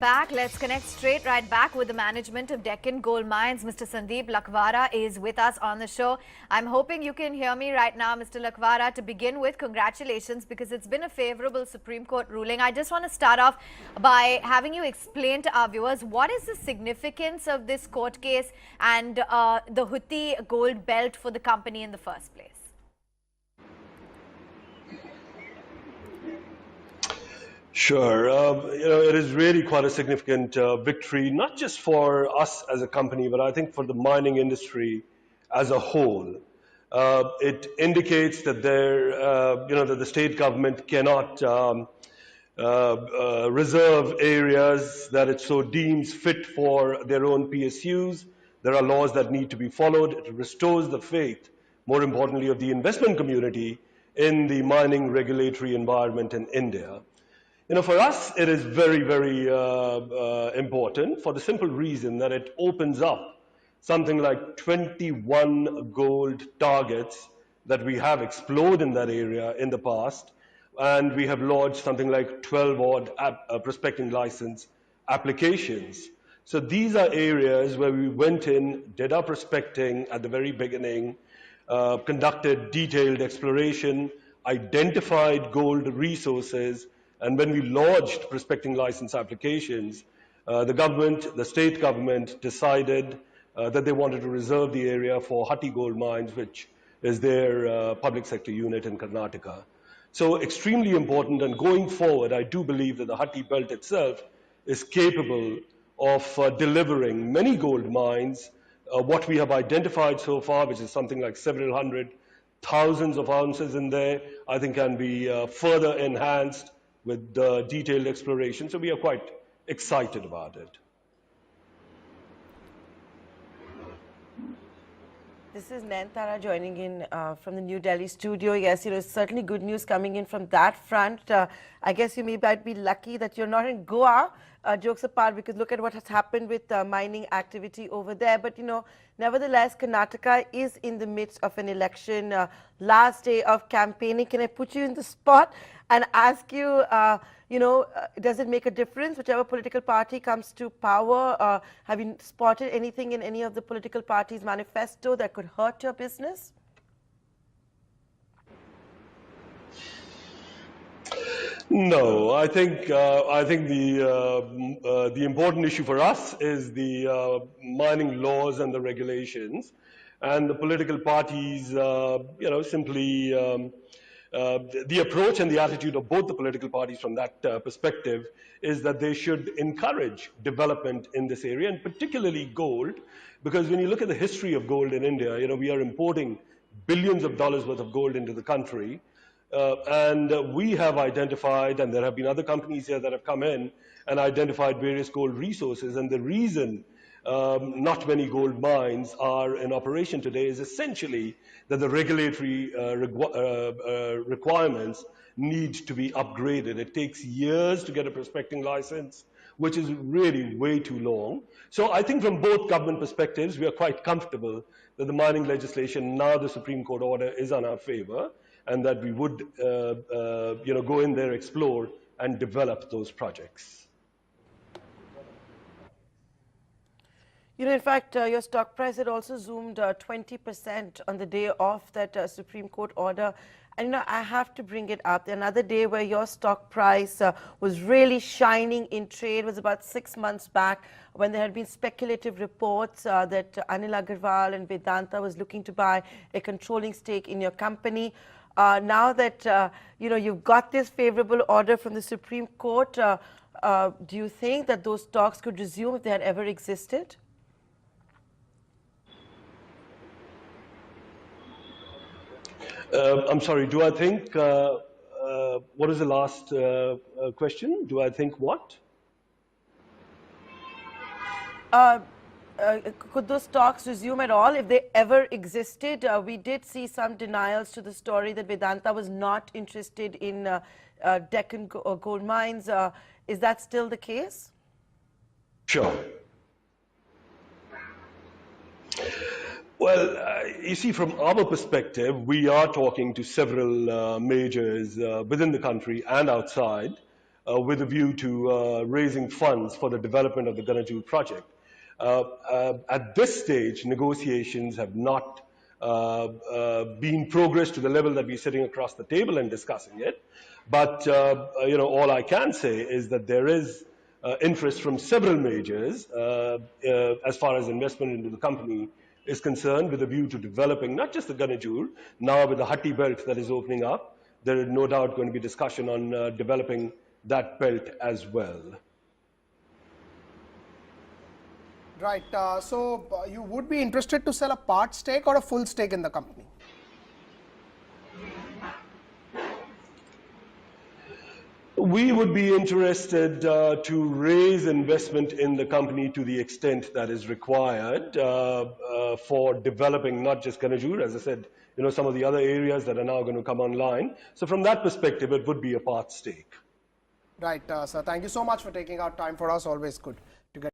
Back. Let's connect right back with the management of Deccan Gold Mines. Mr. Sandeep Lakhwara is with us on the show. I'm hoping you can hear me right now, Mr. Lakhwara. To begin with, congratulations, because it's been a favorable Supreme Court ruling. I just want to start off by having you explain to our viewers what is the significance of this court case and the Houthi gold belt for the company in the first place. Sure. It is really quite a significant victory, not just for us as a company, but I think for the mining industry as a whole. It indicates that that the state government cannot reserve areas that it so deems fit for their own PSUs. There are laws that need to be followed. It restores the faith, more importantly, of the investment community in the mining regulatory environment in India. For us, it is very, very important for the simple reason that it opens up something like 21 gold targets that we have explored in that area in the past, and we have lodged something like 12 odd prospecting license applications. So these are areas where we went in, did our prospecting at the very beginning, conducted detailed exploration, identified gold resources, and when we lodged prospecting license applications, the state government decided that they wanted to reserve the area for Houthi Gold Mines, which is their public sector unit in Karnataka. So extremely important, and going forward, I do believe that the Houthi belt itself is capable of delivering many gold mines. What we have identified so far, which is something like several hundred thousands of ounces in there, I think can be further enhanced with detailed exploration. So we are quite excited about it. This is Nayantara joining in from the New Delhi studio. Yes, certainly good news coming in from that front. I guess you might be lucky that you're not in Goa, jokes apart, because look at what has happened with mining activity over there. But, nevertheless, Karnataka is in the midst of an election, last day of campaigning. Can I put you in the spot and ask you, does it make a difference whichever political party comes to power? Have you spotted anything in any of the political parties' manifesto that could hurt your business? No, I think the important issue for us is the mining laws and the regulations, and the political parties, simply the approach and the attitude of both the political parties from that perspective is that they should encourage development in this area, and particularly gold, because when you look at the history of gold in India, we are importing billions of dollars worth of gold into the country. And we have identified, and there have been other companies here that have come in and identified various gold resources. And the reason not many gold mines are in operation today is essentially that the regulatory requirements need to be upgraded. It takes years to get a prospecting license, which is really way too long. So I think from both government perspectives, we are quite comfortable that the mining legislation, now the Supreme Court order, is on our favor, and that we would, go in there, explore, and develop those projects. In fact, your stock price had also zoomed 20% on the day of that Supreme Court order. And, I have to bring it up. Another day where your stock price was really shining in trade was about 6 months back, when there had been speculative reports that Anil Agarwal and Vedanta was looking to buy a controlling stake in your company. Now that, you've got this favorable order from the Supreme Court, do you think that those talks could resume if they had ever existed? I'm sorry, do I think, what is the last question? Do I think what? Could those talks resume at all if they ever existed? We did see some denials to the story that Vedanta was not interested in Deccan Gold Mines. Is that still the case? Sure. Well, you see, from our perspective, we are talking to several majors within the country and outside. with a view to raising funds for the development of the Ganajur project. At this stage, negotiations have not been progressed to the level that we're sitting across the table and discussing it. But all I can say is that there is interest from several majors as far as investment into the company is concerned, with a view to developing not just the Ganajur, now with the Hatti belt that is opening up, there is no doubt going to be discussion on developing that belt as well. Right. So you would be interested to sell a part stake or a full stake in the company? We would be interested to raise investment in the company to the extent that is required for developing not just Ganajur, as I said, some of the other areas that are now going to come online. So from that perspective, it would be a part stake. Right, sir. Thank you so much for taking out time for us. Always good to get.